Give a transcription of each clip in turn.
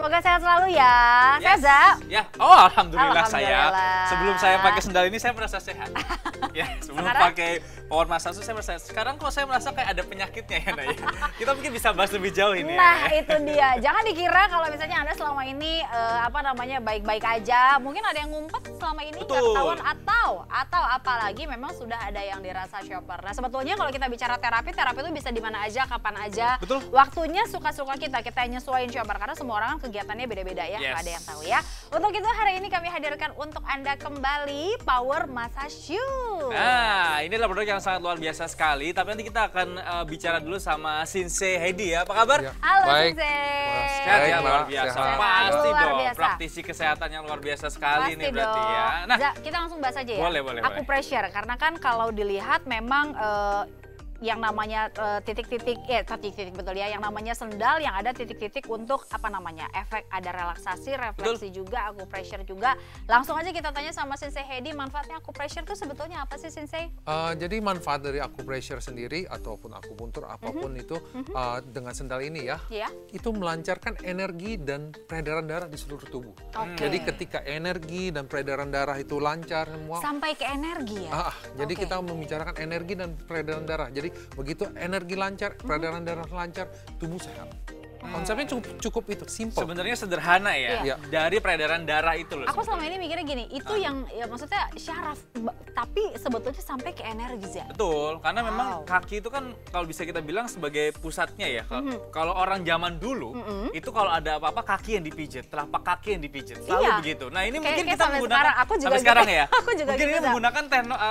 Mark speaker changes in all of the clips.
Speaker 1: Semoga sehat selalu ya. Sehat, Za?
Speaker 2: Ya, oh alhamdulillah saya.
Speaker 1: Alhamdulillah.
Speaker 2: Sebelum saya pakai sendal ini saya merasa sehat. Ya, sebelum
Speaker 1: Sekarang?
Speaker 2: pakai power massage saya merasa. Sekarang kok saya merasa kayak ada penyakitnya ya, Naya. Kita mungkin bisa bahas lebih jauh ini.
Speaker 1: Nah,
Speaker 2: ya.
Speaker 1: itu dia. Jangan dikira kalau misalnya Anda selama ini baik-baik aja. Mungkin ada yang ngumpet selama ini nggak
Speaker 2: Betul.
Speaker 1: ketahuan atau apalagi memang sudah ada yang dirasa shopper. Nah, sebetulnya kalau kita bicara terapi itu bisa di mana aja, kapan aja.
Speaker 2: Betul.
Speaker 1: Waktunya suka-suka kita nyesuaiin shopper karena semua orang kan kegiatannya beda-beda ya.
Speaker 2: Yes.
Speaker 1: Nggak ada yang tahu ya. Untuk itu hari ini kami hadirkan untuk Anda kembali Power Massage Shoe.
Speaker 2: Nah, ini adalah produk yang sangat luar biasa sekali. Tapi nanti kita akan bicara dulu sama Sensei Heidi ya. Apa kabar?
Speaker 3: Ya.
Speaker 1: Halo
Speaker 3: Baik.
Speaker 1: Sensei.
Speaker 2: Sehat ya,
Speaker 3: Baik,
Speaker 2: luar
Speaker 3: Mbak.
Speaker 2: biasa.
Speaker 3: Sehat.
Speaker 2: Pasti
Speaker 1: Luar
Speaker 2: dong.
Speaker 1: biasa.
Speaker 2: Praktisi kesehatan yang luar biasa sekali
Speaker 1: Pasti
Speaker 2: nih berarti
Speaker 1: dong.
Speaker 2: ya. Nah,
Speaker 1: Za, kita langsung bahas aja ya.
Speaker 2: Boleh, boleh,
Speaker 1: Aku
Speaker 2: boleh.
Speaker 1: pressure karena kan kalau dilihat memang yang namanya titik-titik betul ya, yang namanya sendal yang ada titik-titik untuk efek ada relaksasi, refleksi juga, aku pressure juga. Langsung aja kita tanya sama Sensei Heidi, manfaatnya aku pressure itu sebetulnya apa sih Sensei?
Speaker 3: Jadi manfaat dari acupressure sendiri ataupun akupuntur apapun itu dengan sendal ini ya,
Speaker 1: Iya.
Speaker 3: itu melancarkan energi dan peredaran darah di seluruh tubuh.
Speaker 1: Oke.
Speaker 3: Jadi ketika energi dan peredaran darah itu lancar semua,
Speaker 1: Sampai ke energi ya.
Speaker 3: jadi
Speaker 1: Oke.
Speaker 3: kita membicarakan energi dan peredaran darah. Jadi begitu energi lancar, peredaran darah lancar, tubuh sehat. Konsepnya cukup itu, simple.
Speaker 2: sebenarnya sederhana ya.
Speaker 3: Iya.
Speaker 2: Dari peredaran darah itu loh.
Speaker 1: Aku selama ini mikirnya gini, itu yang ya maksudnya syaraf, tapi sebetulnya sampai ke energi ya.
Speaker 2: Betul, karena memang
Speaker 1: Wow.
Speaker 2: kaki itu kan kalau bisa kita bilang sebagai pusatnya ya. Kalau orang zaman dulu itu kalau ada apa-apa kaki yang dipijit, telapak kaki yang dipijit, selalu
Speaker 1: Iya.
Speaker 2: begitu. Nah ini
Speaker 1: Kayak-
Speaker 2: mungkin
Speaker 1: kayak
Speaker 2: kita
Speaker 1: sampai
Speaker 2: menggunakan
Speaker 1: sekarang. Aku juga
Speaker 2: sampai
Speaker 1: gitu.
Speaker 2: sekarang ya.
Speaker 1: Aku juga
Speaker 2: mungkin
Speaker 1: gitu,
Speaker 2: ini
Speaker 1: Za.
Speaker 2: menggunakan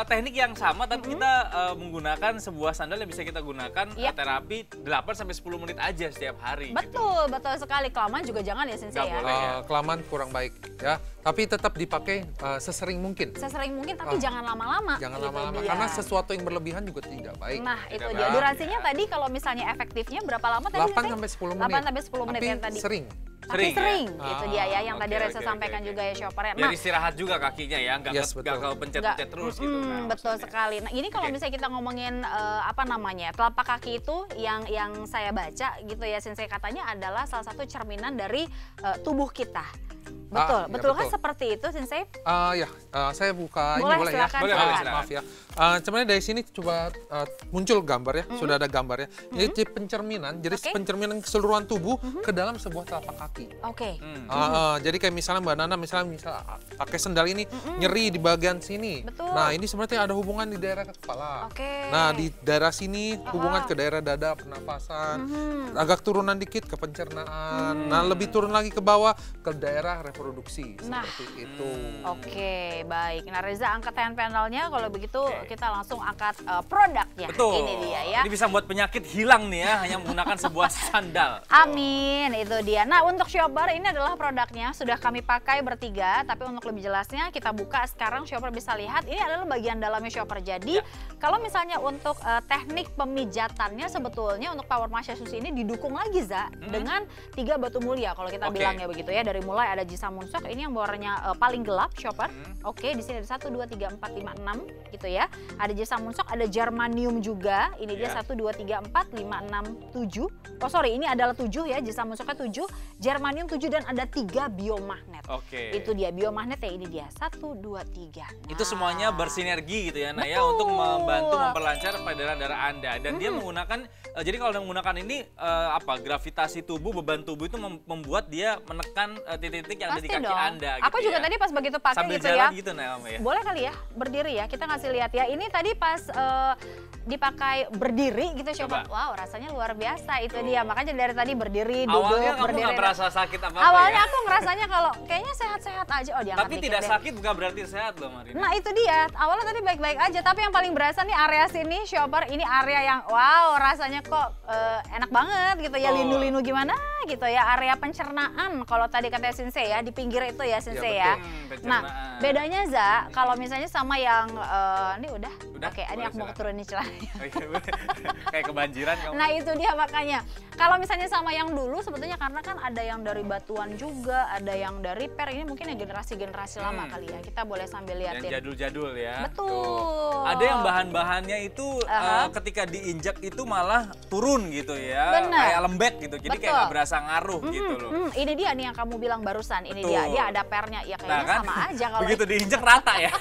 Speaker 2: teknik yang sama, tapi kita menggunakan sebuah sandal yang bisa kita gunakan
Speaker 1: Iya.
Speaker 2: terapi 8 sampai 10 menit aja setiap hari. Gitu.
Speaker 1: Betul sekali. Kelamaan juga jangan ya Sensei
Speaker 2: Nggak
Speaker 1: ya.
Speaker 2: boleh. ya.
Speaker 3: Kelamaan kurang baik ya, tapi tetap dipakai sesering mungkin.
Speaker 1: Sesering mungkin tapi jangan lama-lama.
Speaker 3: Jangan
Speaker 1: gitu
Speaker 3: lama-lama
Speaker 1: dia.
Speaker 3: karena sesuatu yang berlebihan juga tidak baik.
Speaker 1: Nah, itu
Speaker 2: Tidak
Speaker 1: dia.
Speaker 2: baik,
Speaker 1: Durasinya
Speaker 2: ya.
Speaker 1: tadi kalau misalnya efektifnya berapa lama tadi?
Speaker 3: 8
Speaker 1: Sensei?
Speaker 3: sampai 10 menit.
Speaker 1: 8 sampai 10 menit
Speaker 3: Tapi
Speaker 1: yang tadi.
Speaker 3: sering.
Speaker 1: Tapi
Speaker 2: Sering, ya?
Speaker 1: sering, itu dia ya yang
Speaker 2: Oke,
Speaker 1: tadi Reza
Speaker 2: oke,
Speaker 1: sampaikan
Speaker 2: oke,
Speaker 1: juga ya shoppernya.
Speaker 2: Biar istirahat juga kakinya ya, nggak
Speaker 3: Yes, betul.
Speaker 2: kalau pencet-pencet terus gitu. Nah,
Speaker 1: Betul
Speaker 2: maksudnya.
Speaker 1: sekali. Nah, ini kalau
Speaker 2: Oke.
Speaker 1: misalnya kita ngomongin telapak kaki itu yang saya baca gitu ya Sensei, katanya adalah salah satu cerminan dari tubuh kita. Betul,
Speaker 3: Ya,
Speaker 1: betul kan
Speaker 3: betul.
Speaker 1: seperti itu Sensei?
Speaker 3: Saya buka
Speaker 1: Boleh,
Speaker 3: ini boleh ya.
Speaker 1: silakan,
Speaker 2: Boleh,
Speaker 1: silakan.
Speaker 2: silakan.
Speaker 3: Maaf ya. Sebenarnya dari sini coba muncul gambar ya, sudah ada gambar ya. Jadi pencerminan, jadi
Speaker 1: Oke.
Speaker 3: pencerminan keseluruhan tubuh ke dalam sebuah telapak kaki.
Speaker 1: Oke.
Speaker 3: Jadi kayak misalnya Mbak Nana misalnya pakai sendal ini nyeri di bagian sini.
Speaker 1: Betul.
Speaker 3: Nah ini sebenarnya ada hubungan di daerah kepala.
Speaker 1: Oke.
Speaker 3: Nah di daerah sini hubungan ke daerah dada, pernafasan. Agak turunan dikit ke pencernaan. Nah lebih turun lagi ke bawah ke daerah reproduksi
Speaker 1: Nah.
Speaker 3: seperti itu.
Speaker 1: Oke, baik. Nah, Reza angkat hand panelnya. Kalau begitu kita langsung angkat produknya.
Speaker 2: Betul.
Speaker 1: Ini dia ya.
Speaker 2: Ini bisa buat penyakit hilang nih ya, hanya menggunakan sebuah sandal.
Speaker 1: Amin, itu dia. Nah, untuk shopper ini adalah produknya sudah kami pakai bertiga, tapi untuk lebih jelasnya kita buka sekarang, shopper bisa lihat ini adalah bagian dalamnya shopper. Jadi, kalau misalnya untuk teknik pemijatannya sebetulnya untuk Power Massage Shoes ini didukung lagi Za dengan 3 batu mulia kalau kita
Speaker 2: Oke.
Speaker 1: bilangnya begitu ya. Dari mulai ada Jisamunsok, ini yang warnanya paling gelap shopper. Oke, di sini ada 1 2 3 4 5 6 gitu ya. Ada Jisamunsok, ada Germanium juga. Ini dia
Speaker 2: Ya.
Speaker 1: 1 2 3 4 5 6 7. Oh sorry, ini adalah 7 ya, Jisamunsoknya 7, Germanium 7 dan ada 3 biomagnet.
Speaker 2: Oke.
Speaker 1: Itu dia biomagnet ya, ini dia 1 2 3.
Speaker 2: Itu semuanya bersinergi gitu ya, Naya,
Speaker 1: Betul.
Speaker 2: untuk membantu memperlancar peredaran darah Anda. Dan dia menggunakan, jadi kalau menggunakan ini gravitasi tubuh, beban tubuh itu membuat dia menekan titik-titik yang ada di
Speaker 1: Pasti
Speaker 2: kaki
Speaker 1: dong.
Speaker 2: Anda.
Speaker 1: Aku
Speaker 2: gitu
Speaker 1: juga
Speaker 2: ya.
Speaker 1: tadi pas begitu pakai
Speaker 2: Sambil
Speaker 1: gitu
Speaker 2: jalan
Speaker 1: ya.
Speaker 2: gitu Naya ya.
Speaker 1: Boleh kali ya berdiri ya, kita ngasih lihat ya. Ini tadi pas dipakai berdiri gitu coba.
Speaker 2: Coba.
Speaker 1: Wow, rasanya luar biasa itu
Speaker 2: Tuh.
Speaker 1: dia. Makanya dari tadi berdiri, duduk,
Speaker 2: Awalnya kamu
Speaker 1: berdiri.
Speaker 2: nggak merasa sakit apa-apa
Speaker 1: Awalnya
Speaker 2: ya?
Speaker 1: aku ngerasanya kalau kayaknya sehat-sehat aja. Oh, diangkat
Speaker 2: Tapi
Speaker 1: dikit
Speaker 2: tidak
Speaker 1: deh.
Speaker 2: sakit bukan berarti sehat loh Marina.
Speaker 1: Nah itu dia, awalnya tadi baik-baik aja, tapi yang paling berasa nih area sini, shopper, ini area yang wow rasanya kok enak banget gitu ya,
Speaker 2: Betul.
Speaker 1: linu-linu gimana gitu ya, area pencernaan kalau tadi katanya Sensei ya, di pinggir itu ya Sensei ya.
Speaker 3: betul.
Speaker 1: Nah
Speaker 2: Pencernaan.
Speaker 1: bedanya Za, kalau misalnya sama yang, ini udah?
Speaker 2: Udah,
Speaker 1: Oke, ini
Speaker 2: boleh,
Speaker 1: aku mau
Speaker 2: silakan.
Speaker 1: turunin celananya.
Speaker 2: Kayak kebanjiran kamu.
Speaker 1: Nah itu dia makanya, kalau misalnya sama yang dulu sebetulnya karena kan ada yang dari batuan juga, ada yang dari per, ini mungkin yang generasi-generasi lama kali ya, kita boleh sambil
Speaker 2: yang
Speaker 1: liatin.
Speaker 2: jadul-jadul ya.
Speaker 1: Betul.
Speaker 2: Tuh. Ada yang bahan-bahannya itu ketika diinjak itu malah turun gitu ya.
Speaker 1: Bener.
Speaker 2: Kayak lembek gitu. Jadi kayak
Speaker 1: Betul.
Speaker 2: nggak berasa bisa ngaruh gitu loh.
Speaker 1: Ini dia nih yang kamu bilang barusan. Ini
Speaker 2: Betul.
Speaker 1: dia ada pernya. Ya kayaknya
Speaker 2: kan?
Speaker 1: sama aja kalau
Speaker 2: Begitu diinjek rata ya.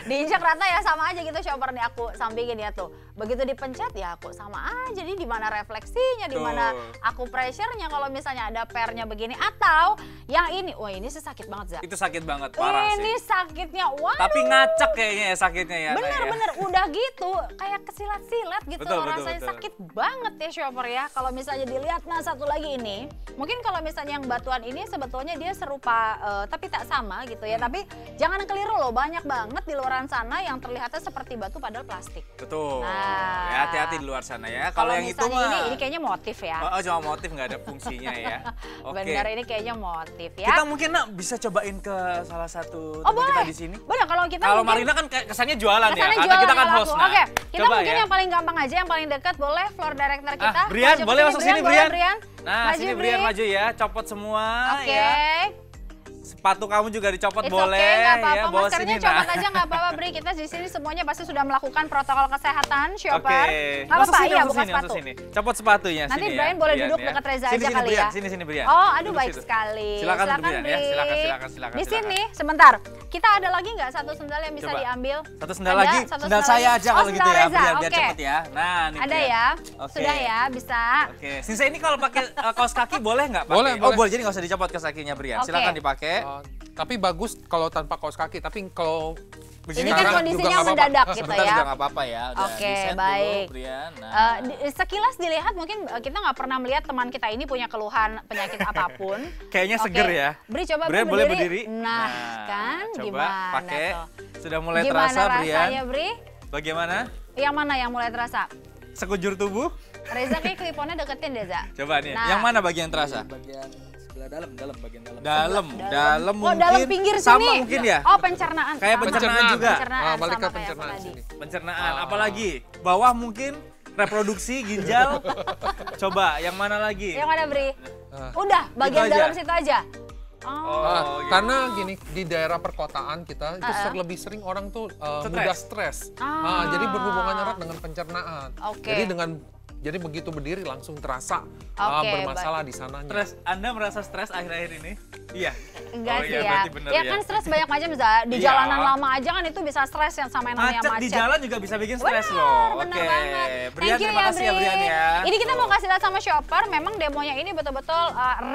Speaker 1: diinjak rata ya sama aja gitu shopper nih aku sampingin ya tuh. Begitu dipencet ya aku sama aja. Jadi di mana refleksinya, di mana aku pressure-nya kalau misalnya ada pernya begini atau yang ini. Wah, ini sih sakit banget, Za.
Speaker 2: Itu sakit banget, parah
Speaker 1: Ini
Speaker 2: sih.
Speaker 1: sakitnya. Waduh.
Speaker 2: Tapi ngacak kayaknya ya sakitnya ya. Nay, ya.
Speaker 1: Bener-bener udah gitu kayak kesilat-silat gitu
Speaker 2: Betul,
Speaker 1: loh,
Speaker 2: betul,
Speaker 1: rasanya
Speaker 2: betul.
Speaker 1: sakit banget ya shopper ya. Kalau misalnya dilihat, nah satu lagi ini mungkin kalau misalnya yang batuan ini sebetulnya dia serupa tapi tak sama gitu ya. Tapi jangan keliru loh, banyak banget di luar sana yang terlihatnya seperti batu padahal plastik.
Speaker 2: Betul.
Speaker 1: Nah.
Speaker 2: Ya hati-hati di luar sana ya. Kalau yang itu
Speaker 1: misalnya
Speaker 2: mah
Speaker 1: ini kayaknya motif ya.
Speaker 2: Oh, cuma motif nggak ada fungsinya ya. Oke.
Speaker 1: Bener, ini kayaknya motif ya.
Speaker 2: Kita mungkin Nak bisa cobain ke salah satu
Speaker 1: Oh,
Speaker 2: teman kita
Speaker 1: boleh.
Speaker 2: di sini.
Speaker 1: Boleh kalau kita
Speaker 2: Kalau
Speaker 1: mungkin
Speaker 2: Marina kan kesannya jualan ya,
Speaker 1: kesannya
Speaker 2: karena
Speaker 1: jualan
Speaker 2: kita kan
Speaker 1: ya
Speaker 2: host.
Speaker 1: langsung.
Speaker 2: Nah,
Speaker 1: Oke, kita
Speaker 2: coba
Speaker 1: mungkin
Speaker 2: ya.
Speaker 1: yang paling gampang aja, yang paling dekat boleh floor director kita.
Speaker 2: Brian,
Speaker 1: Maju
Speaker 2: boleh
Speaker 1: ke
Speaker 2: masuk sini,
Speaker 1: boleh,
Speaker 2: Brian. Nah,
Speaker 1: Maju,
Speaker 2: sini Brian maju ya, copot semua
Speaker 1: Oke.
Speaker 2: ya. Sepatu kamu juga dicopot
Speaker 1: It's
Speaker 2: boleh
Speaker 1: okay, nggak apa-apa.
Speaker 2: ya, bawa
Speaker 1: Maskernya
Speaker 2: sini
Speaker 1: copot
Speaker 2: nah.
Speaker 1: aja nggak apa-apa, Bri. Kita di sini semuanya pasti sudah melakukan protokol kesehatan, shopper.
Speaker 2: Oke.
Speaker 1: Nggak
Speaker 2: Masuk
Speaker 1: apa-apa,
Speaker 2: sini,
Speaker 1: iya,
Speaker 2: masuk
Speaker 1: buka
Speaker 2: sini,
Speaker 1: sepatu.
Speaker 2: masuk sini. Copot sepatunya
Speaker 1: Nanti
Speaker 2: sini
Speaker 1: Brian
Speaker 2: ya.
Speaker 1: boleh duduk
Speaker 2: ya.
Speaker 1: dekat Reza
Speaker 2: Sini,
Speaker 1: aja
Speaker 2: sini,
Speaker 1: kali
Speaker 2: Brian.
Speaker 1: ya.
Speaker 2: Sini Brian.
Speaker 1: Oh, aduh
Speaker 2: Duduk
Speaker 1: baik
Speaker 2: situ.
Speaker 1: sekali.
Speaker 2: Silakan Brian ya,
Speaker 1: Bri.
Speaker 2: silakan.
Speaker 1: Di sini, sebentar. Kita ada lagi nggak satu sendal yang bisa
Speaker 2: Coba.
Speaker 1: diambil?
Speaker 2: Satu sendal
Speaker 1: Ada,
Speaker 2: lagi,
Speaker 1: satu
Speaker 2: sendal saya
Speaker 1: lagi.
Speaker 2: aja
Speaker 1: Oh,
Speaker 2: kalau gitu
Speaker 1: sendal
Speaker 2: ya,
Speaker 1: Reza,
Speaker 2: biar
Speaker 1: oke.
Speaker 2: cepet ya. Nah, nih
Speaker 1: Ada
Speaker 2: Brian.
Speaker 1: ya?
Speaker 2: Oke.
Speaker 1: Sudah ya, bisa.
Speaker 2: Oke, Sinsa ini kalau pakai kaos kaki boleh nggak pakai?
Speaker 3: Boleh,
Speaker 2: Oh,
Speaker 3: boleh.
Speaker 2: boleh. Jadi nggak usah dicopot kaos kakinya Brian.
Speaker 1: Oke.
Speaker 2: Silakan dipakai.
Speaker 3: Tapi bagus kalau tanpa kaos kaki. Tapi kalau
Speaker 1: Ini kan
Speaker 3: sekarang juga
Speaker 1: kondisinya
Speaker 3: nggak apa-apa.
Speaker 1: mendadak gitu
Speaker 2: Sebentar
Speaker 1: ya.
Speaker 2: juga nggak apa-apa ya. Udah
Speaker 1: Oke,
Speaker 2: di-set dulu,
Speaker 1: baik.
Speaker 2: Brian. Nah.
Speaker 1: Sekilas dilihat mungkin kita nggak pernah melihat teman kita ini punya keluhan penyakit apapun.
Speaker 2: Kayaknya
Speaker 1: Oke.
Speaker 2: seger ya.
Speaker 1: Bri, coba
Speaker 2: Brian
Speaker 1: Bri
Speaker 2: boleh
Speaker 1: berdiri.
Speaker 2: berdiri.
Speaker 1: Nah, kan
Speaker 2: coba
Speaker 1: gimana
Speaker 2: pakai.
Speaker 1: tuh?
Speaker 2: Sudah mulai
Speaker 1: Gimana
Speaker 2: terasa Brian.
Speaker 1: rasanya, Bri?
Speaker 2: Bagaimana?
Speaker 1: Yang mana yang mulai terasa?
Speaker 2: Sekujur tubuh?
Speaker 1: Reza kayak kliponnya deketin deh, Za.
Speaker 2: Coba nih.
Speaker 1: Nah.
Speaker 2: Yang mana bagian terasa?
Speaker 4: Bagian sebelah dalam bagian dalam.
Speaker 2: Dalam
Speaker 1: Oh,
Speaker 2: mungkin.
Speaker 1: dalam pinggir sini.
Speaker 2: Sama mungkin ya?
Speaker 1: Oh, pencernaan.
Speaker 2: Kayak
Speaker 1: Sama.
Speaker 2: pencernaan juga.
Speaker 1: Pencernaan
Speaker 3: balik
Speaker 1: sama
Speaker 3: ke
Speaker 1: kayak aku
Speaker 3: pencernaan
Speaker 1: tadi.
Speaker 3: sini.
Speaker 2: Pencernaan. Apalagi? Bawah mungkin reproduksi ginjal. Coba yang mana lagi?
Speaker 1: Yang mana, Bri? Udah, bagian
Speaker 2: Itu aja?
Speaker 1: dalam situ aja. Oh.
Speaker 2: gitu.
Speaker 3: Karena gini, di daerah perkotaan kita itu lebih sering orang tuh mudah stres. Jadi berhubungan erat dengan pencernaan.
Speaker 1: Oke.
Speaker 3: Jadi begitu berdiri langsung terasa
Speaker 1: Oke,
Speaker 3: bermasalah di sananya.
Speaker 2: Stres, Anda merasa stres akhir-akhir ini? Iya.
Speaker 1: Enggak
Speaker 2: Oh,
Speaker 1: sih
Speaker 2: iya,
Speaker 1: ya.
Speaker 2: berarti bener
Speaker 1: Ya
Speaker 2: ya.
Speaker 1: kan stres banyak macam, Za. Di
Speaker 2: Iya.
Speaker 1: jalanan lama aja kan itu bisa stres yang sama yang namanya
Speaker 2: Macet
Speaker 1: macet.
Speaker 2: di jalan juga bisa bikin stres
Speaker 1: Bener,
Speaker 2: loh.
Speaker 1: bener
Speaker 2: Oke.
Speaker 1: banget.
Speaker 2: Brian,
Speaker 1: Thank you
Speaker 2: terima
Speaker 1: ya,
Speaker 2: kasih ya
Speaker 1: Bri.
Speaker 2: Brian ya.
Speaker 1: Ini kita mau
Speaker 2: Tuh.
Speaker 1: kasih lihat sama shopper, memang demonya ini betul-betul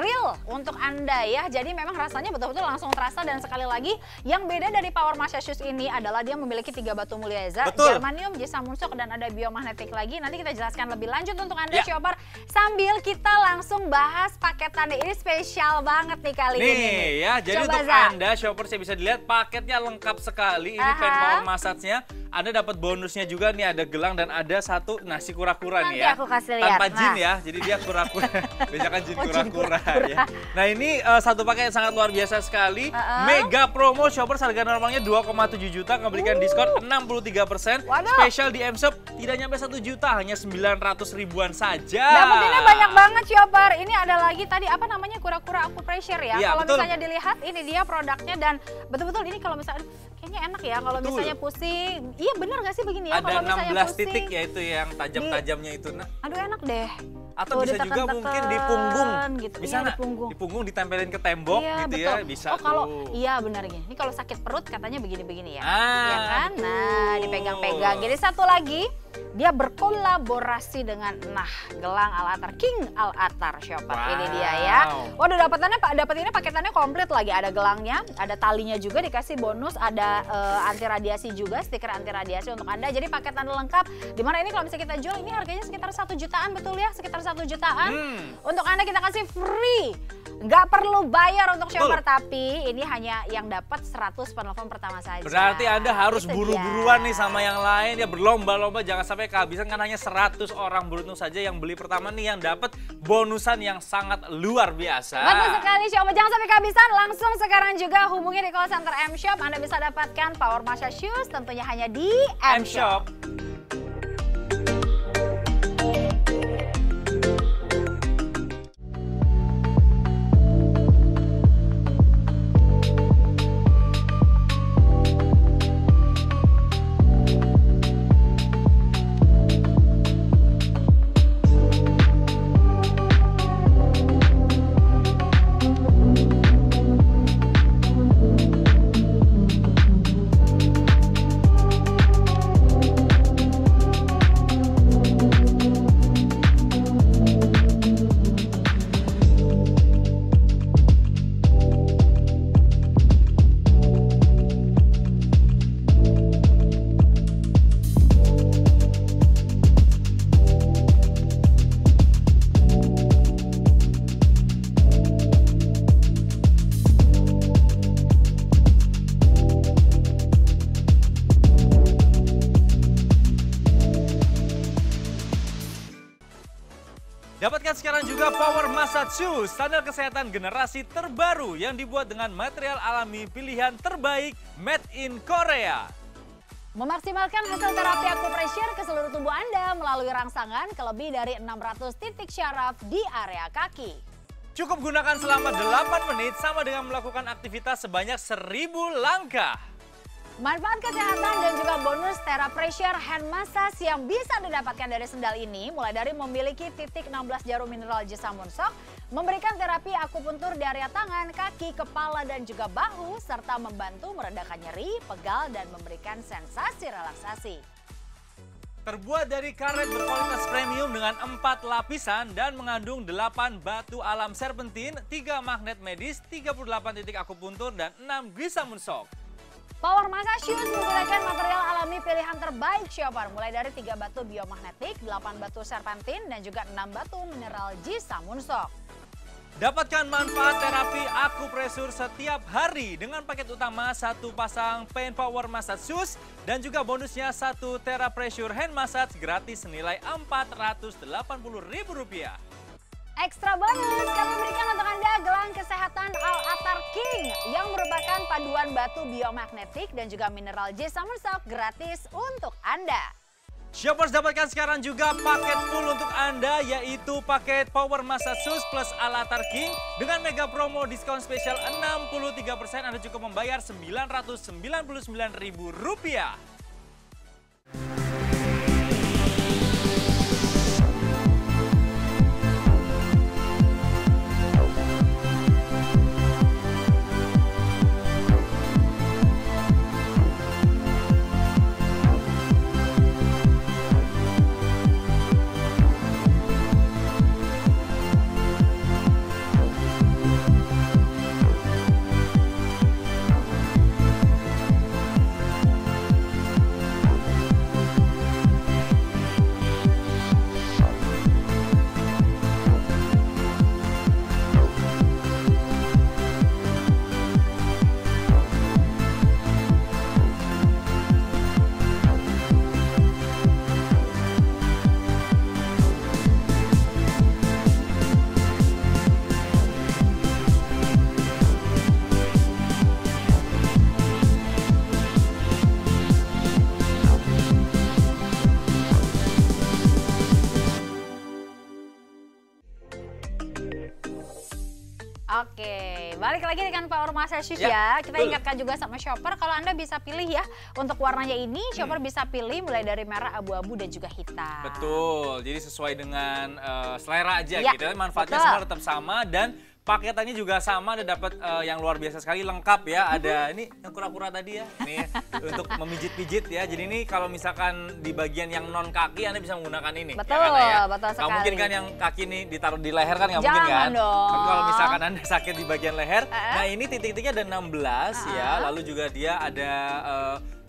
Speaker 1: real untuk Anda ya. Jadi memang rasanya betul-betul langsung terasa dan sekali lagi yang beda dari Power Masha Shoes ini adalah dia memiliki 3 batu mulia, Za.
Speaker 2: Betul.
Speaker 1: Germanium, Jisamungsok dan ada biomagnetik lagi. Nanti kita jelaskan lebih lanjut untuk Anda
Speaker 2: Ya.
Speaker 1: shopper. Sambil kita langsung bahas paketannya. Ini spesial banget nih kali ini.
Speaker 2: Nih ya, jadi
Speaker 1: Coba,
Speaker 2: untuk
Speaker 1: Za.
Speaker 2: Anda shopper saya bisa dilihat paketnya lengkap sekali. Ini
Speaker 1: Aha.
Speaker 2: pen power massage-nya. Anda dapat bonusnya juga nih, ada gelang dan ada satu nasi kura-kura nih
Speaker 1: Nanti
Speaker 2: ya.
Speaker 1: aku kasih lihat.
Speaker 2: Tanpa jin
Speaker 1: Nah.
Speaker 2: ya, jadi dia kura-kura. Biasanya kan jin
Speaker 1: Oh, jin
Speaker 2: kura-kura
Speaker 1: kura-kura.
Speaker 2: ya. Nah ini satu paket yang sangat luar biasa sekali. Mega promo shopper harga normalnya 2,7 juta, memberikan diskon 63%.
Speaker 1: Waduh.
Speaker 2: Spesial di M-Shop tidak nyampe 1 juta, hanya 900 ribuan saja.
Speaker 1: Dapetinnya banyak banget shopper. Ini ada lagi tadi apa namanya kura-kura acupressure ya.
Speaker 2: Iya,
Speaker 1: Kalau
Speaker 2: betul.
Speaker 1: misalnya dilihat ini dia produknya dan betul-betul ini kalau misalnya kayaknya enak ya kalau
Speaker 2: Betul.
Speaker 1: misalnya pusing. Iya bener gak sih begini ya
Speaker 2: Ada
Speaker 1: kalau misalnya
Speaker 2: 16
Speaker 1: pusing.
Speaker 2: titik ya itu yang tajam-tajamnya itu. Nah,
Speaker 1: Aduh enak deh.
Speaker 2: atau
Speaker 1: Tuh,
Speaker 2: bisa juga
Speaker 1: ditekan-tekan
Speaker 2: mungkin di punggung.
Speaker 1: gitu.
Speaker 2: Bisa
Speaker 1: Iya,
Speaker 2: nggak?
Speaker 1: di punggung.
Speaker 2: Ditempelin ke tembok
Speaker 1: Iya,
Speaker 2: gitu
Speaker 1: betul.
Speaker 2: ya, bisa
Speaker 1: Oh kalau
Speaker 2: tuh.
Speaker 1: iya benar gini. Ini kalau sakit perut katanya begini-begini ya.
Speaker 2: Ah,
Speaker 1: Iya kan?
Speaker 2: betul.
Speaker 1: Nah, dipegang-pegang. Jadi satu lagi dia berkolaborasi dengan gelang Al-Attar, King Al-Attar shopper.
Speaker 2: Wow.
Speaker 1: Ini dia ya. Waduh, dapat ini paketannya komplit lagi. Ada gelangnya, ada talinya juga dikasih bonus, ada anti radiasi juga, stiker anti radiasi untuk Anda. Jadi paketan lengkap. Dimana ini kalau misalnya kita jual ini harganya sekitar 1 jutaan, betul ya? Sekitar 1 jutaan. Untuk Anda kita kasih free. Nggak perlu bayar untuk shopper, tapi ini hanya yang dapat 100 penelpon pertama saja.
Speaker 2: Berarti Anda harus
Speaker 1: Itu
Speaker 2: buru-buruan
Speaker 1: dia.
Speaker 2: nih sama yang lain ya, berlomba-lomba jangan sampai kehabisan, kan hanya 100 orang beruntung saja yang beli pertama nih yang dapat bonusan yang sangat luar biasa.
Speaker 1: Betul sekali shopper, jangan sampai kehabisan. Langsung sekarang juga hubungi di call center M-Shop. Anda bisa dapatkan Power Masha Shoes tentunya hanya di M-Shop.
Speaker 2: M-Shop. juga Power Massage Shoes, sandal kesehatan generasi terbaru yang dibuat dengan material alami pilihan terbaik made in Korea.
Speaker 1: Memaksimalkan hasil terapi acupressure ke seluruh tubuh Anda melalui rangsangan ke lebih dari 600 titik syaraf di area kaki.
Speaker 2: Cukup gunakan selama 8 menit sama dengan melakukan aktivitas sebanyak 1000 langkah.
Speaker 1: Manfaat kesehatan dan juga bonus TheraPressure hand massage yang bisa didapatkan dari sendal ini mulai dari memiliki titik 16 jarum mineral Jisamon Shock, memberikan terapi akupuntur di area tangan, kaki, kepala dan juga bahu serta membantu meredakan nyeri, pegal dan memberikan sensasi relaksasi.
Speaker 2: Terbuat dari karet berkualitas premium dengan 4 lapisan dan mengandung 8 batu alam serpentin, 3 magnet medis, 38 titik akupuntur dan 6 Jisamon Shock.
Speaker 1: Power Massage Shoes menggunakan material alami pilihan terbaik shopper mulai dari 3 batu biomagnetik, 8 batu serpentin dan juga 6 batu mineral Jisamon Shock.
Speaker 2: Dapatkan manfaat terapi akupresur setiap hari dengan paket utama 1 pasang Pain Power Massage Shoes dan juga bonusnya 1 TheraPressure Hand Massage gratis senilai Rp480.000.
Speaker 1: Ekstra bonus, kami berikan untuk Anda gelang kesehatan Al-Atar King yang merupakan paduan batu biomagnetik dan juga mineral Jisamon Shock gratis untuk Anda.
Speaker 2: Shoppers dapatkan sekarang juga paket full untuk Anda yaitu paket Power Massage Shoes plus Al-Atar King dengan mega promo diskon spesial 63%. Anda cukup membayar Rp999.000.
Speaker 1: Oke, balik lagi dengan Power Massage Shoes ya. Kita ingatkan juga sama shopper kalau Anda bisa pilih ya. Untuk warnanya ini shopper bisa pilih mulai dari merah, abu-abu dan juga hitam.
Speaker 2: Betul, jadi sesuai dengan selera aja
Speaker 1: ya,
Speaker 2: gitu. Manfaatnya semua tetap sama dan paketannya juga sama, ada dapat yang luar biasa sekali, lengkap ya. Ada ini yang kura-kura tadi ya, ini untuk memijit-pijit ya. Jadi ini kalau misalkan di bagian yang non kaki Anda bisa menggunakan ini.
Speaker 1: Betul,
Speaker 2: ya,
Speaker 1: betul sekali.
Speaker 2: Nggak mungkin kan yang kaki ini ditaruh di leher kan nggak mungkin kan?
Speaker 1: Jangan dong.
Speaker 2: Tapi kalau misalkan Anda sakit di bagian leher, nah ini titik-titiknya ada 16 ya. Lalu juga dia ada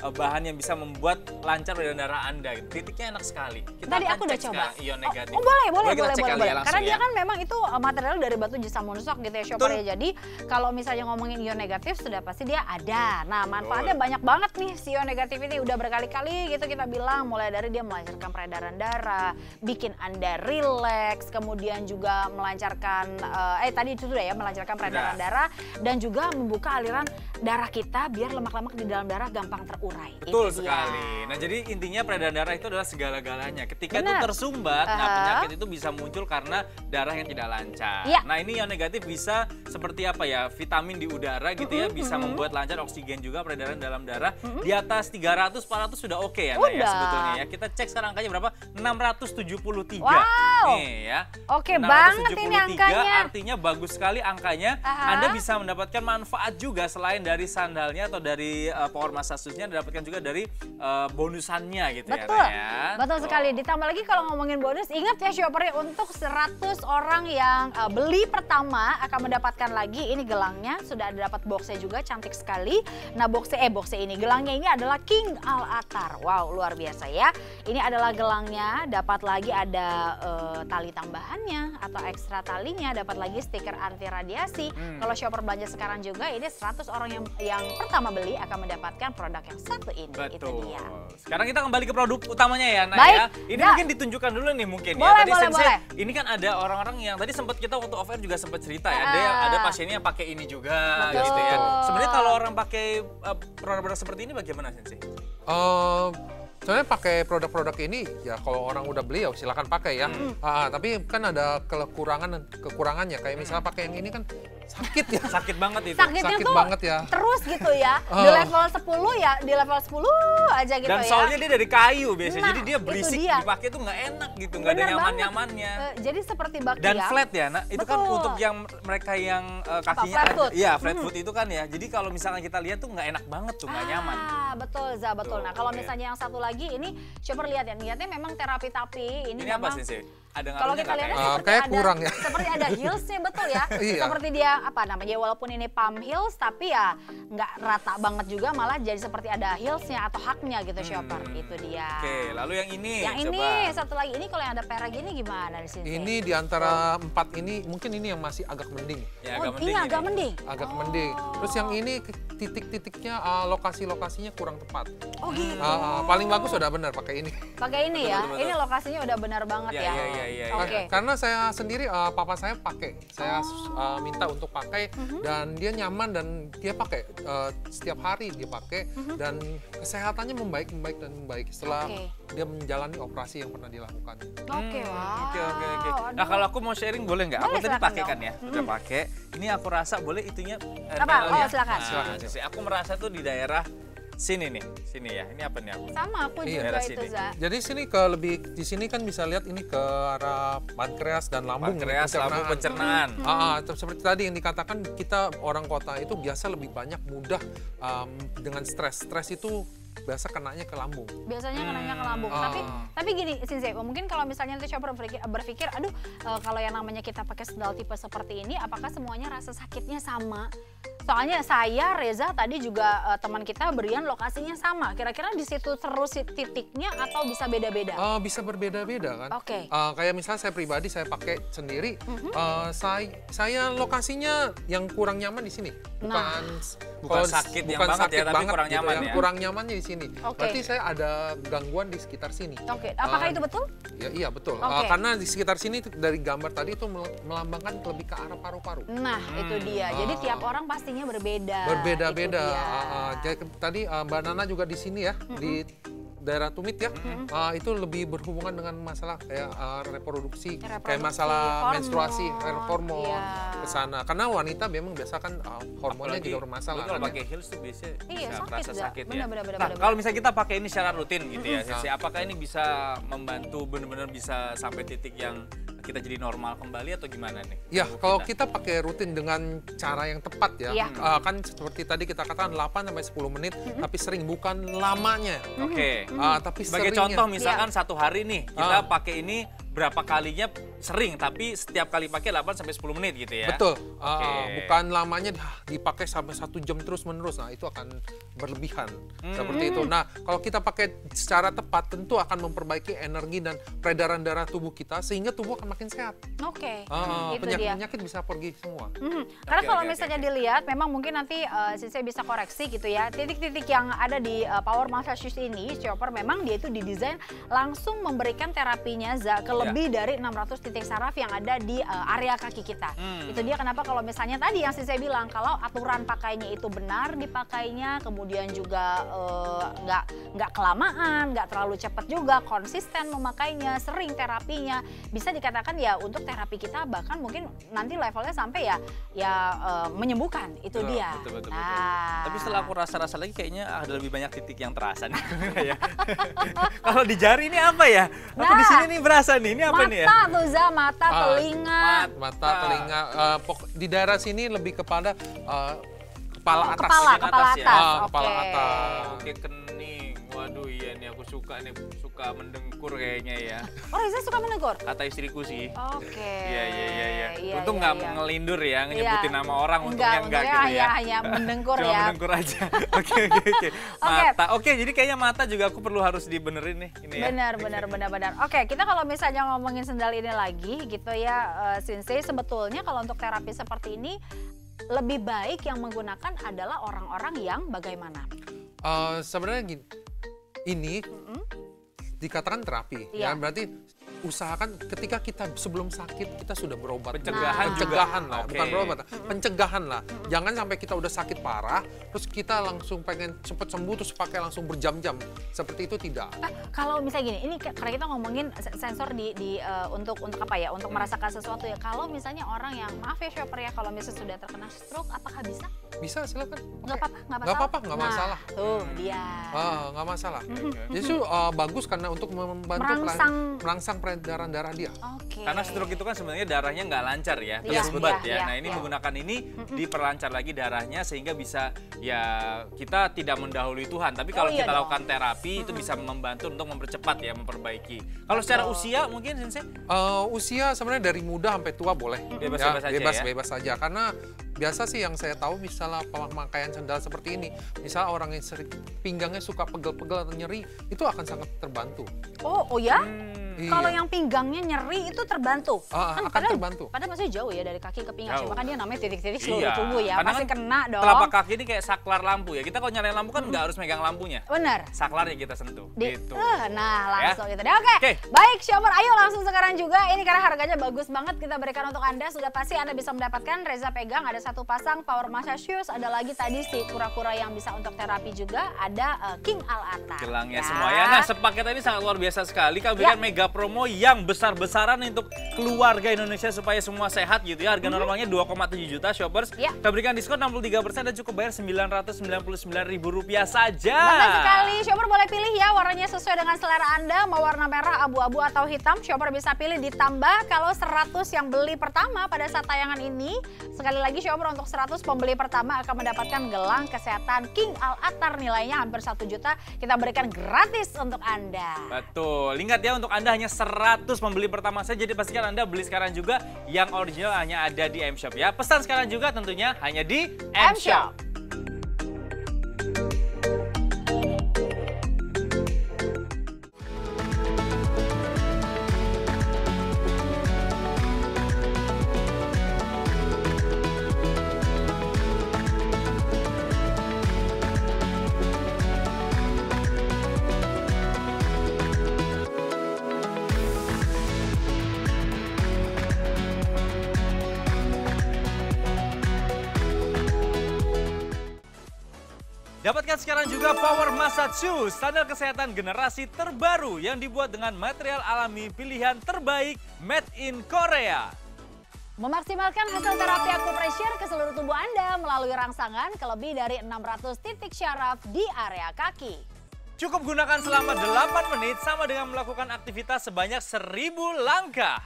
Speaker 2: bahan yang bisa membuat lancar peredaran darah Anda. Titiknya enak sekali. Kita
Speaker 1: tadi aku udah coba.
Speaker 2: Ion negatif.
Speaker 1: Oh, boleh.
Speaker 2: Ya,
Speaker 1: karena dia
Speaker 2: ya.
Speaker 1: kan memang itu material dari batu Jisamon Shock gitu ya shopper ya. Jadi kalau misalnya ngomongin ion negatif sudah pasti dia ada. Nah, manfaatnya banyak banget nih si ion negatif ini, udah berkali-kali gitu kita bilang, mulai dari dia melancarkan peredaran darah, bikin Anda rileks, kemudian juga melancarkan tadi itu sudah ya, melancarkan peredaran darah dan juga membuka aliran darah kita biar lemak-lemak di dalam darah gampang terurai.
Speaker 2: Betul sekali. Nah, jadi intinya peredaran darah itu adalah segala-galanya. Ketika itu tersumbat, nah penyakit itu bisa muncul karena darah yang tidak lancar. Nah, ini yang negatif bisa seperti apa ya? Vitamin di udara gitu ya, bisa membuat lancar oksigen juga peredaran dalam darah. Di atas 300, 400 sudah oke ya, nah, ya sebetulnya ya. Kita cek sekarang angkanya berapa? 673.
Speaker 1: Wow.
Speaker 2: Nih ya.
Speaker 1: Oke banget ini angkanya.
Speaker 2: Artinya bagus sekali angkanya. Anda bisa mendapatkan manfaat juga selain dari sandalnya atau dari Power Massage Shoes-nya, dapatkan juga dari bonusannya gitu.
Speaker 1: Betul.
Speaker 2: Ya.
Speaker 1: Betul sekali. Ditambah lagi kalau ngomongin bonus, ingat ya shopper, untuk 100 orang yang beli pertama akan mendapatkan lagi ini gelangnya. Sudah ada dapat boxnya juga, cantik sekali. Nah, boxnya ini gelangnya ini adalah King Al-Atar. Wow, luar biasa ya. Ini adalah gelangnya, dapat lagi ada tali tambahannya atau ekstra talinya, dapat lagi stiker anti radiasi. Kalau shopper belanja sekarang juga, ini 100 orang yang pertama beli akan mendapatkan produk yang satu ini.
Speaker 2: Betul.
Speaker 1: Itu dia.
Speaker 2: Sekarang kita kembali ke produk utamanya ya, Nak.
Speaker 1: Baik,
Speaker 2: ya. Ini mungkin ditunjukkan dulu nih mungkin
Speaker 1: boleh,
Speaker 2: ya. Tadi
Speaker 1: boleh,
Speaker 2: Sensei,
Speaker 1: boleh.
Speaker 2: ini kan ada orang-orang yang tadi sempat kita waktu off air juga sempat cerita ya. Ada pasiennya yang pakai ini juga
Speaker 1: Betul.
Speaker 2: gitu ya. Sebenarnya kalau orang pakai produk-produk seperti ini bagaimana, Sensei?
Speaker 3: Sebenarnya pakai produk-produk ini ya kalau orang udah beli ya silakan pakai ya. Tapi kan ada kekurangannya kayak misalnya pakai yang ini kan sakit ya.
Speaker 2: Sakit banget itu.
Speaker 1: Sakitnya
Speaker 3: Sakit
Speaker 1: tuh
Speaker 3: banget ya.
Speaker 1: terus gitu ya. Di level 10 ya, di level 10 aja gitu
Speaker 2: Dan
Speaker 1: ya.
Speaker 2: soalnya dia dari kayu biasanya,
Speaker 1: Nah,
Speaker 2: jadi dia
Speaker 1: itu
Speaker 2: berisik
Speaker 1: dia.
Speaker 2: dipakai tuh nggak enak gitu, nggak ada
Speaker 1: Bener
Speaker 2: nyaman-nyamannya.
Speaker 1: Jadi seperti bakti
Speaker 2: Dan
Speaker 1: ya.
Speaker 2: flat ya, Nak. Itu kan
Speaker 1: Betul.
Speaker 2: untuk yang mereka yang kakinya
Speaker 1: flat foot?
Speaker 2: Iya, flat foot itu kan ya. Jadi kalau misalnya kita lihat tuh nggak enak banget tuh, nggak nyaman.
Speaker 1: Betul, Za, betul. Nah, kalau
Speaker 2: Oke.
Speaker 1: misalnya yang satu lagi ini coba lihat ya, niatnya memang terapi tapi
Speaker 2: Ini apa sih? Ada
Speaker 1: kalau
Speaker 2: ngaruhnya
Speaker 1: kita
Speaker 2: nggak
Speaker 1: lihat
Speaker 2: kayaknya?
Speaker 1: seperti
Speaker 3: kayak
Speaker 1: ada,
Speaker 3: kurang ya.
Speaker 1: seperti ada heelsnya betul ya.
Speaker 3: Iya.
Speaker 1: Seperti dia apa namanya, walaupun ini palm heels tapi ya nggak rata banget juga, malah jadi seperti ada heelsnya atau haknya gitu shopper. Itu dia.
Speaker 2: Oke, lalu yang ini
Speaker 1: Yang
Speaker 2: coba.
Speaker 1: ini satu lagi ini kalau yang ada pera gini gimana di sini?
Speaker 3: Ini di antara 4 ini mungkin ini yang masih agak mending.
Speaker 2: Ya,
Speaker 1: Oh,
Speaker 2: agak mending
Speaker 1: ini agak
Speaker 2: ini.
Speaker 1: mending.
Speaker 3: Agak mending. Terus yang ini titik-titiknya lokasi-lokasinya kurang tepat.
Speaker 1: Oh gitu.
Speaker 3: Paling bagus udah benar pakai ini.
Speaker 1: Pakai ini ya.
Speaker 2: betul.
Speaker 1: Ini lokasinya udah benar banget
Speaker 2: Ya,
Speaker 1: ya.
Speaker 2: iya.
Speaker 1: Oke.
Speaker 3: Karena saya sendiri papa saya pakai, saya minta untuk pakai dan dia nyaman dan dia pakai setiap hari dia pakai dan kesehatannya membaik setelah dia menjalani operasi yang pernah dilakukan.
Speaker 1: Oke, wow.
Speaker 2: Oke.
Speaker 1: Aduh.
Speaker 2: Nah, kalau aku mau sharing boleh nggak? Aku
Speaker 1: Boleh,
Speaker 2: tadi
Speaker 1: silakan
Speaker 2: pakai kan
Speaker 1: dong.
Speaker 2: ya, udah pakai. Ini aku rasa boleh itunya.
Speaker 1: Apa? Oh, silakan.
Speaker 2: Nah, Sisi, aku merasa tuh di daerah sini nih, sini ya. Ini apa nih aku?
Speaker 1: Sama aku
Speaker 3: Iya.
Speaker 1: juga
Speaker 2: Daerah
Speaker 1: itu,
Speaker 2: sini.
Speaker 1: Za.
Speaker 3: Jadi sini di sini kan bisa lihat ini ke arah pankreas dan lambung.
Speaker 2: Pankreas, lambung, pencernaan.
Speaker 3: Seperti tadi yang dikatakan kita orang kota itu biasa lebih banyak mudah dengan stres. Stres itu biasa kenanya ke lambung.
Speaker 1: Biasanya kenanya ke lambung. Tapi gini, Sensei, mungkin kalau misalnya nanti shopper berpikir, aduh kalau yang namanya kita pakai sendal tipe seperti ini, apakah semuanya rasa sakitnya sama? Soalnya saya, Reza, tadi juga teman kita Brian lokasinya sama. Kira-kira di situ terus titiknya atau bisa beda-beda?
Speaker 3: Bisa berbeda-beda kan.
Speaker 1: Oke.
Speaker 3: Kayak misalnya saya pribadi saya pakai sendiri. Saya lokasinya yang kurang nyaman di sini.
Speaker 2: Bukan sakit yang banget ya, tapi kurang
Speaker 3: gitu.
Speaker 2: nyaman
Speaker 3: Yang
Speaker 2: ya.
Speaker 3: kurang nyamannya di sini.
Speaker 1: Oke.
Speaker 3: Berarti saya ada gangguan di sekitar sini.
Speaker 1: Oke, apakah itu betul?
Speaker 3: Ya, iya betul.
Speaker 1: Oke.
Speaker 3: Karena di sekitar sini dari gambar tadi itu melambangkan lebih ke arah paru-paru.
Speaker 1: Nah, itu dia. Jadi tiap orang pastinya berbeda.
Speaker 3: Berbeda-beda.
Speaker 1: Itu dia.
Speaker 3: Jadi tadi Mbak Nana juga di sini ya, di daerah tumit ya, itu lebih berhubungan dengan masalah kayak reproduksi, kayak masalah
Speaker 1: hormon.
Speaker 3: menstruasi, hormon
Speaker 1: Iya.
Speaker 3: ke sana. Karena wanita memang biasa kan hormonnya
Speaker 2: Apalagi,
Speaker 3: juga bermasalah.
Speaker 2: Kalau
Speaker 3: kan ya.
Speaker 2: pakai heels tuh biasanya
Speaker 1: Iya,
Speaker 2: bisa
Speaker 1: sakit,
Speaker 2: terasa
Speaker 1: Za.
Speaker 2: sakit
Speaker 1: Benar,
Speaker 2: ya.
Speaker 1: benar,
Speaker 2: Nah,
Speaker 1: benar.
Speaker 2: kalau misalnya kita pakai ini secara rutin gitu ya, Sisi, apakah ini bisa membantu benar-benar bisa sampai titik yang kita jadi normal kembali atau gimana nih?
Speaker 3: Ya,
Speaker 2: tubuh
Speaker 3: kalau kita pakai rutin dengan cara yang tepat ya,
Speaker 1: Iya.
Speaker 3: kan seperti tadi kita katakan 8-10 menit, tapi sering bukan lamanya.
Speaker 2: Oke.
Speaker 3: Tapi
Speaker 2: Sebagai
Speaker 3: seringnya.
Speaker 2: contoh misalkan satu hari nih kita pakai ini berapa kalinya sering, tapi setiap kali pakai 8-10 menit gitu ya.
Speaker 3: Betul,
Speaker 2: Oke.
Speaker 3: bukan lamanya dipakai sampai 1 jam terus-menerus, nah itu akan berlebihan, seperti itu. Nah, kalau kita pakai secara tepat, tentu akan memperbaiki energi dan peredaran darah tubuh kita, sehingga tubuh akan makin sehat.
Speaker 1: Oke, itu dia.
Speaker 3: Penyakit-penyakit bisa pergi semua.
Speaker 1: Karena kalau
Speaker 2: oke,
Speaker 1: misalnya dilihat, memang mungkin nanti saya bisa koreksi gitu ya. Titik-titik yang ada di Power Massage ini, shopper memang dia itu didesain langsung memberikan terapinya ke lebih dari 600 titik saraf yang ada di area kaki kita. Itu dia kenapa kalau misalnya tadi yang saya bilang, kalau aturan pakainya itu benar dipakainya, kemudian juga nggak kelamaan, nggak terlalu cepat juga, konsisten memakainya, sering terapinya, bisa dikatakan ya untuk terapi kita bahkan mungkin nanti levelnya sampai ya menyembuhkan. Itu dia.
Speaker 2: Betul.
Speaker 1: Nah.
Speaker 2: Tapi setelah aku rasa-rasa lagi kayaknya ada lebih banyak titik yang terasa nih. Ya. Kalau di jari ini apa ya? Aku di sini nih berasa nih. Ini apa nih ya?
Speaker 1: Mata tuh, Za, mata, telinga.
Speaker 3: Mata, telinga, di daerah sini lebih kepada kepala atas.
Speaker 1: Kepala
Speaker 2: Bagian
Speaker 1: atas.
Speaker 2: ya.
Speaker 1: Oke.
Speaker 3: Kepala atas.
Speaker 2: Oke, kening. Waduh. Aduh iya nih aku suka mendengkur kayaknya ya.
Speaker 1: Oh Reza suka mendengkur?
Speaker 2: Kata istriku sih.
Speaker 1: Oke.
Speaker 2: Iya. Untung nggak ngelindur ya, nyebutin nama orang, untungnya enggak gitu ya.
Speaker 1: Hanya mendengkur
Speaker 2: Cuma
Speaker 1: ya.
Speaker 2: mendengkur aja. Oke. Mata. Oke, jadi kayaknya mata juga aku perlu harus dibenerin nih ini ya.
Speaker 1: Benar. Oke, kita kalau misalnya ngomongin sendal ini lagi gitu ya, Sensei, sebetulnya kalau untuk terapi seperti ini lebih baik yang menggunakan adalah orang-orang yang bagaimana?
Speaker 3: Sebenarnya gini, ini dikatakan terapi, ya berarti usahakan ketika kita sebelum sakit kita sudah berobat. Pencegahan lah, bukan berobat, pencegahan lah. Jangan sampai kita udah sakit parah, terus kita langsung pengen cepet sembuh terus pakai langsung berjam-jam. Seperti itu tidak.
Speaker 1: Kalau misalnya gini, ini karena kita ngomongin sensor untuk apa ya? Untuk merasakan sesuatu ya. Kalau misalnya orang yang maaf ya shopper ya, kalau misalnya sudah terkena stroke, apakah bisa?
Speaker 3: Bisa, silakan.
Speaker 1: Nggak apa-apa,
Speaker 3: nggak masalah.
Speaker 1: Tuh dia.
Speaker 3: Nggak masalah. Jadi bagus karena untuk membantu merangsang peredaran darah dia.
Speaker 2: Karena stroke itu kan sebenarnya darahnya nggak lancar ya,
Speaker 1: sumbat
Speaker 2: ya. Nah ini menggunakan ini diperlancar lagi darahnya sehingga bisa ya kita tidak mendahului Tuhan. Tapi kalau kita lakukan terapi itu bisa membantu untuk mempercepat ya, memperbaiki. Kalau secara usia mungkin Sensei?
Speaker 3: Usia sebenarnya dari muda sampai tua boleh.
Speaker 2: Bebas
Speaker 3: saja. Karena biasa sih yang saya tahu misalnya pemakaian sandal seperti ini, misalnya orang yang sering pinggangnya suka pegel-pegel atau nyeri, itu akan sangat terbantu.
Speaker 1: Oh ya? Kalau yang pinggangnya nyeri itu terbantu?
Speaker 3: Akan terbantu.
Speaker 1: Padahal masih jauh ya dari kaki ke pinggang, cuma kan dia namanya titik-titik seluruh tubuh ya, pasti kena dong.
Speaker 2: Telapak kaki ini kayak saklar lampu ya, kita kalau nyalain lampu kan nggak harus megang lampunya.
Speaker 1: Benar.
Speaker 2: Saklarnya kita sentuh. Gitu.
Speaker 1: Nah langsung gitu deh. Oke. Baik shopper, ayo langsung sekarang juga. Ini karena harganya bagus banget kita berikan untuk Anda. Sudah pasti Anda bisa mendapatkan, Reza pegang ada satu pasang Power Massage Shoes, ada lagi tadi si kura-kura yang bisa untuk terapi juga, ada King Al-Atar.
Speaker 2: Gelangnya semuanya. Nah sepaket ini sangat luar biasa sekali. Kami berikan mega promo yang besar-besaran untuk keluarga Indonesia supaya semua sehat gitu ya. Harga normalnya 2,7 juta shoppers. Kita berikan diskon 63% dan cukup bayar Rp999.000 saja.
Speaker 1: Bagus sekali. Shopper boleh pilih ya warnanya sesuai dengan selera Anda. Mau warna merah, abu-abu atau hitam. Shopper bisa pilih, ditambah kalau 100 yang beli pertama pada saat tayangan ini. Sekali lagi shopper untuk 100 pembeli pertama akan mendapatkan gelang kesehatan King Al-Atar nilainya hampir 1 juta. Kita berikan gratis untuk Anda.
Speaker 2: Betul. Ingat ya, untuk Anda hanya 100 pembeli pertama saja. Jadi pastikan Anda beli sekarang juga. Yang original hanya ada di M-Shop ya. Pesan sekarang juga tentunya hanya di M-Shop. Dapatkan sekarang juga Power Massage Shoes, sandal kesehatan generasi terbaru yang dibuat dengan material alami pilihan terbaik made in Korea.
Speaker 1: Memaksimalkan hasil terapi acupressure ke seluruh tubuh Anda melalui rangsangan ke lebih dari 600 titik syaraf di area kaki.
Speaker 2: Cukup gunakan selama 8 menit sama dengan melakukan aktivitas sebanyak 1000 langkah.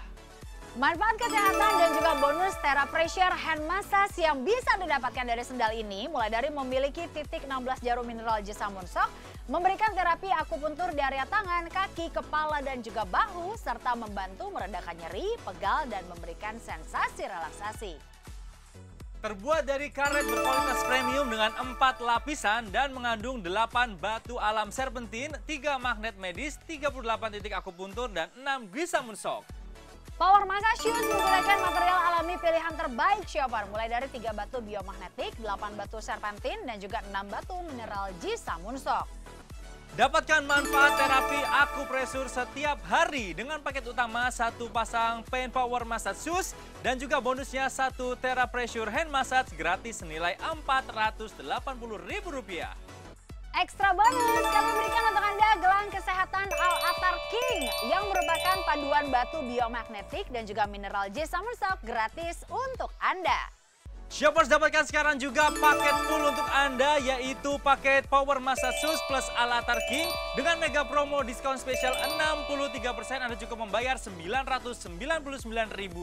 Speaker 1: Manfaat kesehatan dan juga bonus TheraPressure hand massage yang bisa didapatkan dari sendal ini mulai dari memiliki titik 16 jarum mineral Jisamun Shock, memberikan terapi akupuntur di area tangan, kaki, kepala dan juga bahu, serta membantu meredakan nyeri, pegal dan memberikan sensasi relaksasi.
Speaker 2: Terbuat dari karet berkualitas premium dengan 4 lapisan dan mengandung 8 batu alam serpentin, 3 magnet medis, 38 titik akupuntur dan 6 Jisamun Shock.
Speaker 1: Power Massage Shoes menggunakan material alami pilihan terbaik shopper, mulai dari 3 batu biomagnetik, 8 batu serpentin, dan juga 6 batu mineral Jisamun Shock.
Speaker 2: Dapatkan manfaat terapi akupressure setiap hari dengan paket utama 1 pasang Pain Power Massage Shoes dan juga bonusnya 1 TheraPressure Hand Massage gratis senilai Rp480.000.
Speaker 1: Ekstra bonus, kami berikan untuk Anda gelang kesehatan Al-Atar King yang merupakan paduan batu biomagnetik dan juga mineral Jisamun Shock gratis untuk Anda.
Speaker 2: Shoppers dapatkan sekarang juga paket full untuk Anda, yaitu paket Power Massage Shoes plus Al-Atar King dengan mega promo diskon spesial 63%. Anda cukup membayar Rp999.000.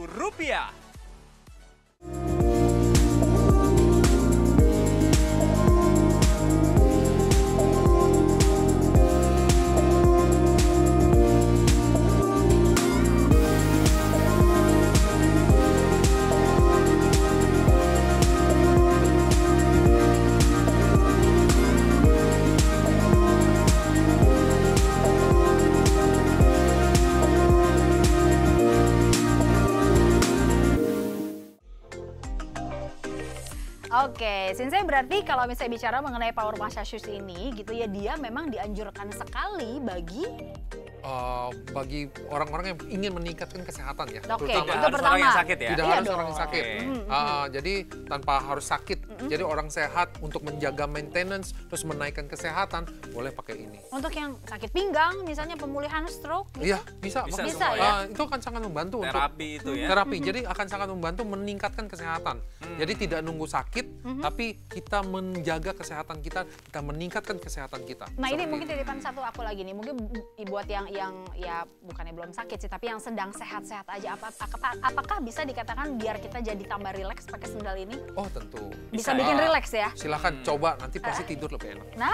Speaker 1: Oke, Sensei berarti kalau misalnya bicara mengenai Power Massage Shoes ini gitu ya, dia memang dianjurkan sekali bagi
Speaker 3: orang-orang yang ingin meningkatkan kesehatan ya.
Speaker 1: Oke,
Speaker 2: Tidak
Speaker 1: itu
Speaker 2: harus
Speaker 1: pertama.
Speaker 2: orang yang sakit ya?
Speaker 3: Tidak
Speaker 1: Iya
Speaker 3: harus
Speaker 1: dong.
Speaker 3: orang yang sakit. Jadi tanpa harus sakit. Jadi orang sehat untuk menjaga maintenance, terus menaikkan kesehatan, boleh pakai ini.
Speaker 1: Untuk yang sakit pinggang, misalnya pemulihan stroke.
Speaker 3: Iya, bisa.
Speaker 2: Bisa
Speaker 3: makanya.
Speaker 1: semua ya?
Speaker 3: Itu akan sangat membantu
Speaker 2: Terapi itu
Speaker 3: untuk
Speaker 2: ya?
Speaker 3: terapi. Jadi akan sangat membantu meningkatkan kesehatan. Jadi tidak nunggu sakit, tapi kita menjaga kesehatan kita meningkatkan kesehatan kita.
Speaker 1: Nah ini
Speaker 3: Seperti
Speaker 1: mungkin
Speaker 3: itu.
Speaker 1: titipan satu aku lagi nih, mungkin buat yang ya bukannya belum sakit sih, tapi yang sedang sehat-sehat aja, apakah bisa dikatakan biar kita jadi tambah rileks pakai sendal ini?
Speaker 3: Oh tentu.
Speaker 1: Bisa bikin rileks ya?
Speaker 3: Silakan coba, nanti pasti tidur lebih enak.
Speaker 1: Nah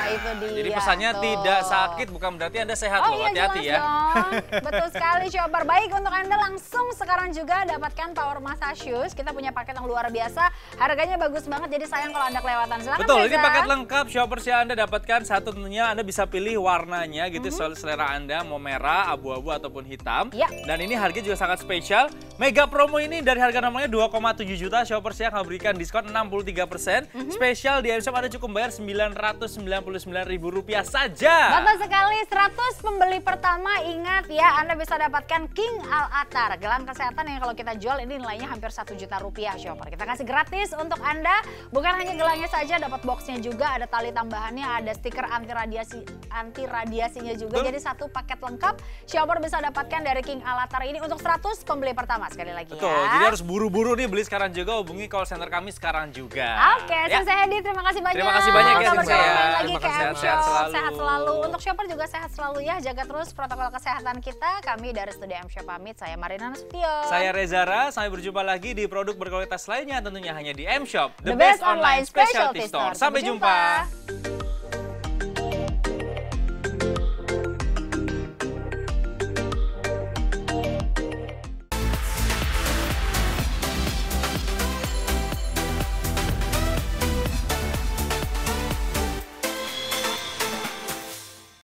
Speaker 1: itu dia.
Speaker 2: Jadi pesannya
Speaker 1: tuh.
Speaker 2: tidak sakit bukan berarti Anda sehat
Speaker 1: Oh
Speaker 2: loh,
Speaker 1: iya
Speaker 2: hati-hati
Speaker 1: jelas
Speaker 2: ya.
Speaker 1: dong. Betul sekali Shopper. Baik, untuk Anda langsung sekarang juga dapatkan Power Massage Shoes. Kita punya paket yang luar biasa. Harganya bagus banget, jadi sayang kalau Anda kelewatan. Silakan
Speaker 2: Betul,
Speaker 1: Reza.
Speaker 2: ini paket lengkap Shoppers yang Anda dapatkan. Satu tentunya Anda bisa pilih warnanya gitu, selera Anda mau merah, abu-abu ataupun hitam.
Speaker 1: Ya.
Speaker 2: Dan ini harga juga sangat spesial. Mega promo ini dari harga normalnya 2,7 juta, Shoppers yang akan berikan diskon 63%. Spesial di M-Shop Anda cukup bayar Rp999.000 saja.
Speaker 1: Betul sekali, 100 pembeli pertama ingat ya, Anda bisa dapatkan King Al-Atar, gelang kesehatan yang kalau kita jual ini nilainya hampir 1 juta rupiah Shopper. Kita kasih gratis untuk Anda, bukan hanya gelangnya saja, dapat boxnya juga, ada tali tambahannya, ada stiker anti radiasinya juga. Jadi satu paket lengkap Shopper bisa dapatkan dari King Al-Atar ini untuk 100 pembeli pertama, sekali lagi
Speaker 2: Betul,
Speaker 1: ya.
Speaker 2: jadi harus buru-buru nih beli sekarang juga, hubungi call center kami sekarang juga.
Speaker 1: Oke,
Speaker 2: Ya.
Speaker 1: Sensei Hedi, terima kasih banyak.
Speaker 2: Terima kasih banyak ya,
Speaker 1: Kabar
Speaker 2: Sensei,
Speaker 1: kabar
Speaker 2: ya.
Speaker 1: lagi
Speaker 2: Terima
Speaker 1: ke
Speaker 2: kasih,
Speaker 1: M-Shop.
Speaker 2: sehat selalu.
Speaker 1: Sehat selalu. Untuk Shopper juga sehat selalu ya, jaga terus protokol kesehatan kita. Kami dari Studio M-Shop pamit, saya Marina Nasution.
Speaker 2: Saya Rezara, sampai berjumpa lagi di produk berkualitas lainnya tentunya hanya di M-Shop,
Speaker 1: The best online specialty store.
Speaker 2: Sampai jumpa.